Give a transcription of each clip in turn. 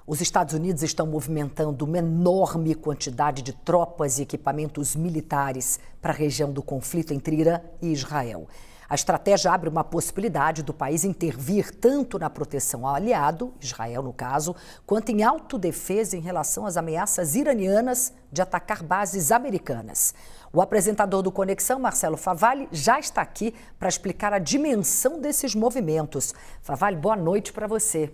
Os Estados Unidos estão movimentando uma enorme quantidade de tropas e equipamentos militares para a região do conflito entre Irã e Israel. A estratégia abre uma possibilidade do país intervir tanto na proteção ao aliado, Israel no caso, quanto em autodefesa em relação às ameaças iranianas de atacar bases americanas. O apresentador do Conexão, Marcelo Favalli, já está aqui para explicar a dimensão desses movimentos. Favalli, boa noite para você.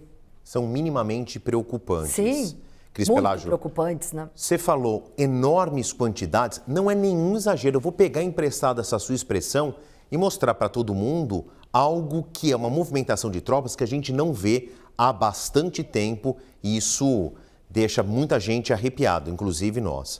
São minimamente preocupantes. Sim, Cris muito Pelágio, preocupantes, né? Você falou enormes quantidades, não é nenhum exagero. Eu vou pegar emprestada essa sua expressão e mostrar para todo mundo algo que é uma movimentação de tropas que a gente não vê há bastante tempo e isso deixa muita gente arrepiado, inclusive nós.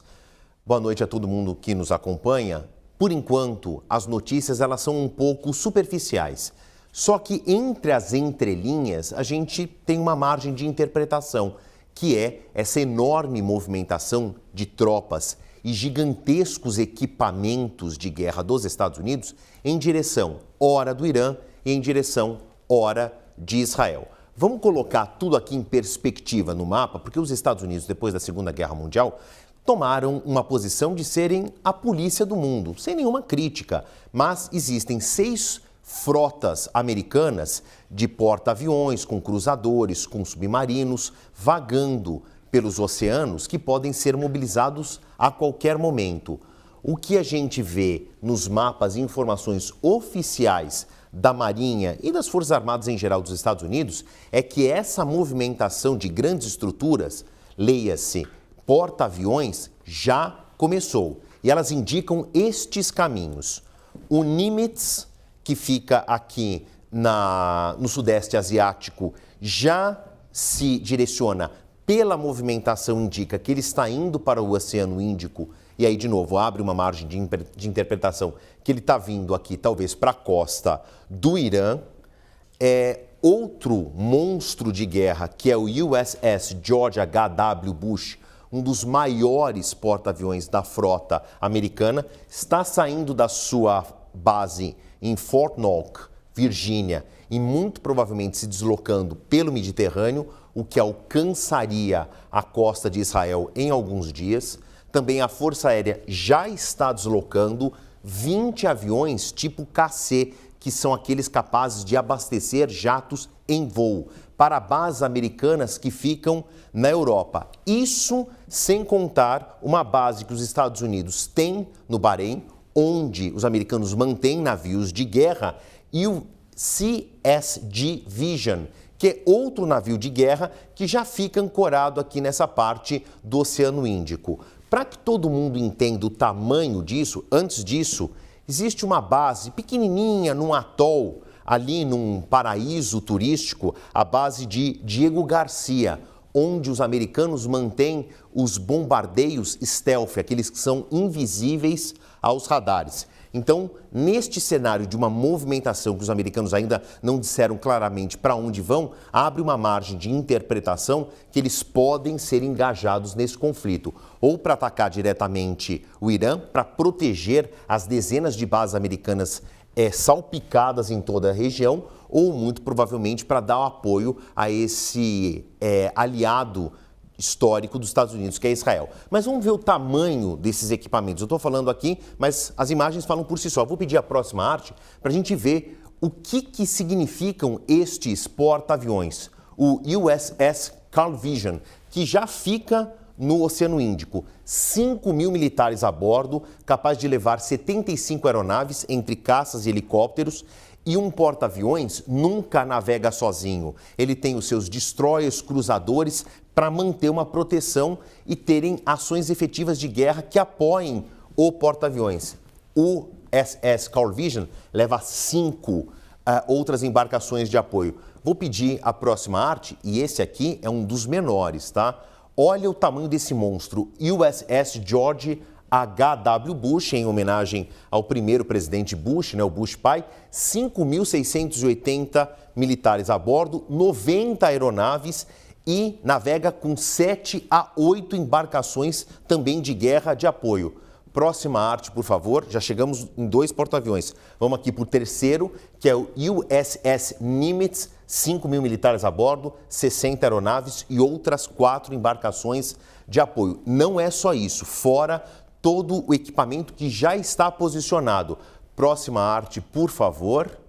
Boa noite a todo mundo que nos acompanha. Por enquanto, as notícias elas são um pouco superficiais. Só que entre as entrelinhas, a gente tem uma margem de interpretação, que é essa enorme movimentação de tropas e gigantescos equipamentos de guerra dos Estados Unidos em direção, ora, do Irã e em direção, ora, de Israel. Vamos colocar tudo aqui em perspectiva no mapa, porque os Estados Unidos, depois da Segunda Guerra Mundial, tomaram uma posição de serem a polícia do mundo, sem nenhuma crítica, mas existem 6 frotas americanas de porta-aviões, com cruzadores, com submarinos, vagando pelos oceanos que podem ser mobilizados a qualquer momento. O que a gente vê nos mapas e informações oficiais da Marinha e das Forças Armadas em geral dos Estados Unidos é que essa movimentação de grandes estruturas, leia-se, porta-aviões, já começou. E elas indicam estes caminhos. O Nimitz, que fica aqui no Sudeste Asiático, já se direciona pela movimentação, indica que ele está indo para o Oceano Índico, e aí, de novo, abre uma margem de interpretação que ele está vindo aqui, talvez, para a costa do Irã. Outro monstro de guerra, que é o USS George H.W. Bush, um dos maiores porta-aviões da frota americana, está saindo da sua base em Fort Knox, Virgínia, e muito provavelmente se deslocando pelo Mediterrâneo, o que alcançaria a costa de Israel em alguns dias. Também a Força Aérea já está deslocando 20 aviões tipo KC, que são aqueles capazes de abastecer jatos em voo para bases americanas que ficam na Europa. Isso sem contar uma base que os Estados Unidos têm no Bahrein, onde os americanos mantêm navios de guerra, e o CSG Vision, que é outro navio de guerra que já fica ancorado aqui nessa parte do Oceano Índico. Para que todo mundo entenda o tamanho disso, antes disso, existe uma base pequenininha num atol, ali num paraíso turístico, a base de Diego Garcia, onde os americanos mantêm os bombardeios stealth, aqueles que são invisíveis aos radares. Então, neste cenário de uma movimentação que os americanos ainda não disseram claramente para onde vão, abre uma margem de interpretação que eles podem ser engajados nesse conflito, ou para atacar diretamente o Irã, para proteger as dezenas de bases americanas salpicadas em toda a região, ou muito provavelmente para dar apoio a esse aliado histórico dos Estados Unidos, que é Israel. Mas vamos ver o tamanho desses equipamentos. Eu estou falando aqui, mas as imagens falam por si só. Vou pedir a próxima arte para a gente ver o que significam estes porta-aviões. O USS Carl Vinson, que já fica no Oceano Índico. 5 mil militares a bordo, capaz de levar 75 aeronaves entre caças e helicópteros. E um porta-aviões nunca navega sozinho. Ele tem os seus destroyers, cruzadores, para manter uma proteção e terem ações efetivas de guerra que apoiem o porta-aviões. O SS Carl Vinson leva 5 outras embarcações de apoio. Vou pedir a próxima arte, e esse aqui é um dos menores, tá? Olha o tamanho desse monstro, USS George H.W. Bush, em homenagem ao primeiro presidente Bush, o Bush pai, 5.680 militares a bordo, 90 aeronaves e navega com 7 a 8 embarcações também de guerra de apoio. Próxima arte, por favor. Já chegamos em 2 porta-aviões. Vamos aqui para o terceiro, que é o USS Nimitz, 5.000 militares a bordo, 60 aeronaves e outras 4 embarcações de apoio. Não é só isso, fora todo o equipamento que já está posicionado. Próxima arte, por favor.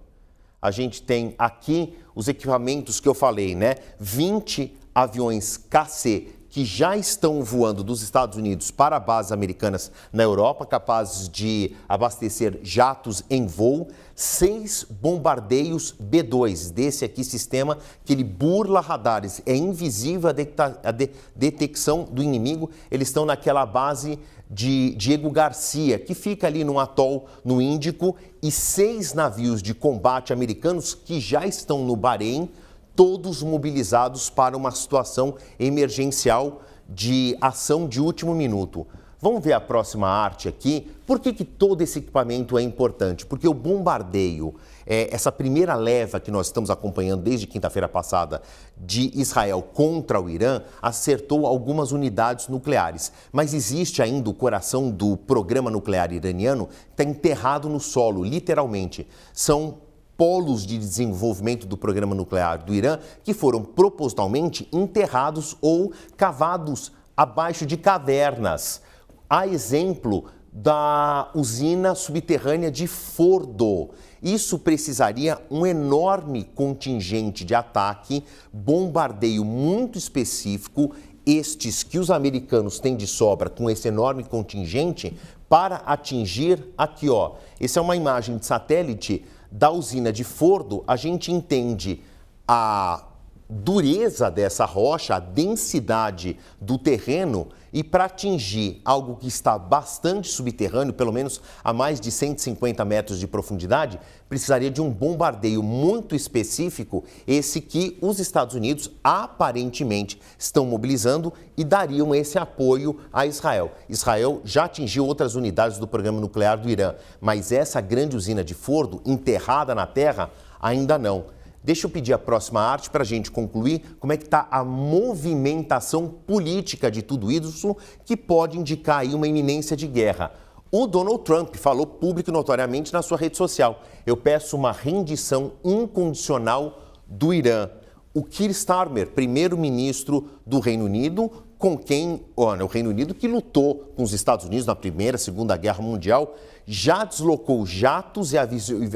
A gente tem aqui os equipamentos que eu falei, né? 20 aviões KC que já estão voando dos Estados Unidos para bases americanas na Europa, capazes de abastecer jatos em voo, 6 bombardeios B-2, desse aqui sistema que ele burla radares, é invisível a detecção do inimigo. Eles estão naquela base de Diego Garcia, que fica ali no atol no Índico, e 6 navios de combate americanos que já estão no Bahrein, todos mobilizados para uma situação emergencial de ação de último minuto. Vamos ver a próxima arte aqui. Por que todo esse equipamento é importante? Porque o bombardeio, essa primeira leva que nós estamos acompanhando desde quinta-feira passada de Israel contra o Irã, acertou algumas unidades nucleares. Mas existe ainda o coração do programa nuclear iraniano que está enterrado no solo, literalmente. São polos de desenvolvimento do programa nuclear do Irã que foram propositalmente enterrados ou cavados abaixo de cavernas. Há exemplo da usina subterrânea de Fordo. Isso precisaria um enorme contingente de ataque, bombardeio muito específico, estes que os americanos têm de sobra com esse enorme contingente para atingir aqui, ó. Essa é uma imagem de satélite da usina de Fordo. A gente entende a dureza dessa rocha, a densidade do terreno, e para atingir algo que está bastante subterrâneo, pelo menos a mais de 150 metros de profundidade, precisaria de um bombardeio muito específico, esse que os Estados Unidos aparentemente estão mobilizando e dariam esse apoio a Israel. Israel já atingiu outras unidades do programa nuclear do Irã, mas essa grande usina de Fordo, enterrada na terra, ainda não. Deixa eu pedir a próxima arte para a gente concluir como é que está a movimentação política de tudo isso, que pode indicar aí uma iminência de guerra. O Donald Trump falou público e notoriamente na sua rede social: eu peço uma rendição incondicional do Irã. O Keir Starmer, primeiro-ministro do Reino Unido, com quem o Reino Unido, que lutou com os Estados Unidos na Primeira e Segunda Guerra Mundial, já deslocou jatos e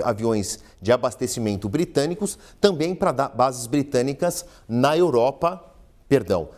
aviões de abastecimento britânicos também para bases britânicas na Europa,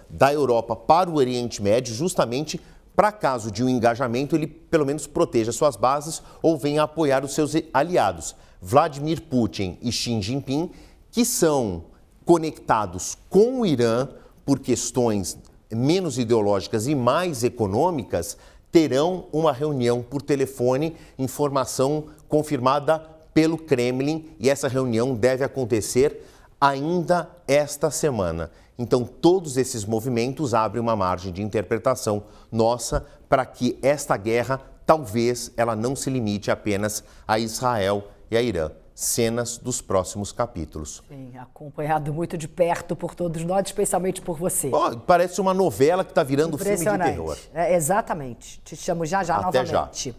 da Europa para o Oriente Médio, justamente para caso de um engajamento ele pelo menos proteja suas bases ou venha apoiar os seus aliados. Vladimir Putin e Xi Jinping, que são conectados com o Irã por questões menos ideológicas e mais econômicas, terão uma reunião por telefone, informação confirmada pelo Kremlin, e essa reunião deve acontecer ainda esta semana. Então, todos esses movimentos abrem uma margem de interpretação nossa para que esta guerra, talvez, ela não se limite apenas a Israel e a Irã. Cenas dos próximos capítulos. Sim, acompanhado muito de perto por todos nós, especialmente por você. Oh, parece uma novela que está virando filme de terror. Exatamente. Te chamo já Até novamente. Já.